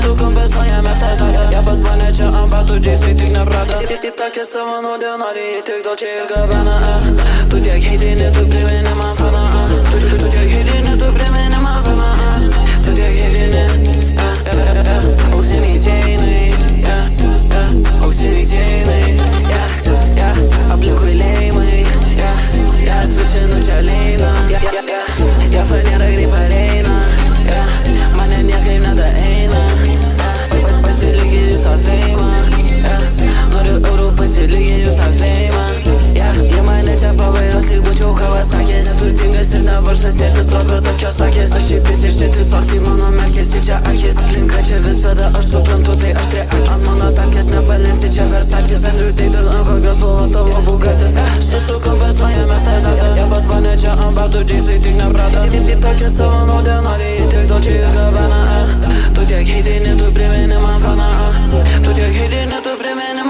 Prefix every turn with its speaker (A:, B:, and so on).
A: Su kompensuojame tezę. Jie pas mane čia ant batų, džiaisai tik neprada. Į tokią savo nudienarį, tik dėl čia ir gabena. Tu tiek heidini, tu primeni man faną. Tu tiek heidini, tu primeni man faną. Tu tiek heidini, auksiniai ceinai, auksiniai ceinai, aplinkui leimai, sučinu čia leina, fanėra greit pareina, mane niekaip nedaeina, pasilikėjus tą feimą, noriu eurų pasilikėjus tą feimą, jie mane čia pavairos, lyg būčiau Kawasakis, neturtingas ir nevaršas tėtis Robertas Kiosakis, aš šiaip iš tėtis toks į mano merkis, į čia akis, aplinka čia visada aš suprantu, tai aš tre akis, ant mano tapkės nebalensi, čia Versačis, Andrew Tate'as, ant kokios spalvos tavo Bugatis, sukompensuojame tezę, jie pas mane čia ant batų, džiaisai tik neprada, į tokią savo nudienarį, tik dėl čia ir gabena, tu tiek heidini, tu primeni man faną, tu tiek heidini, tu primeni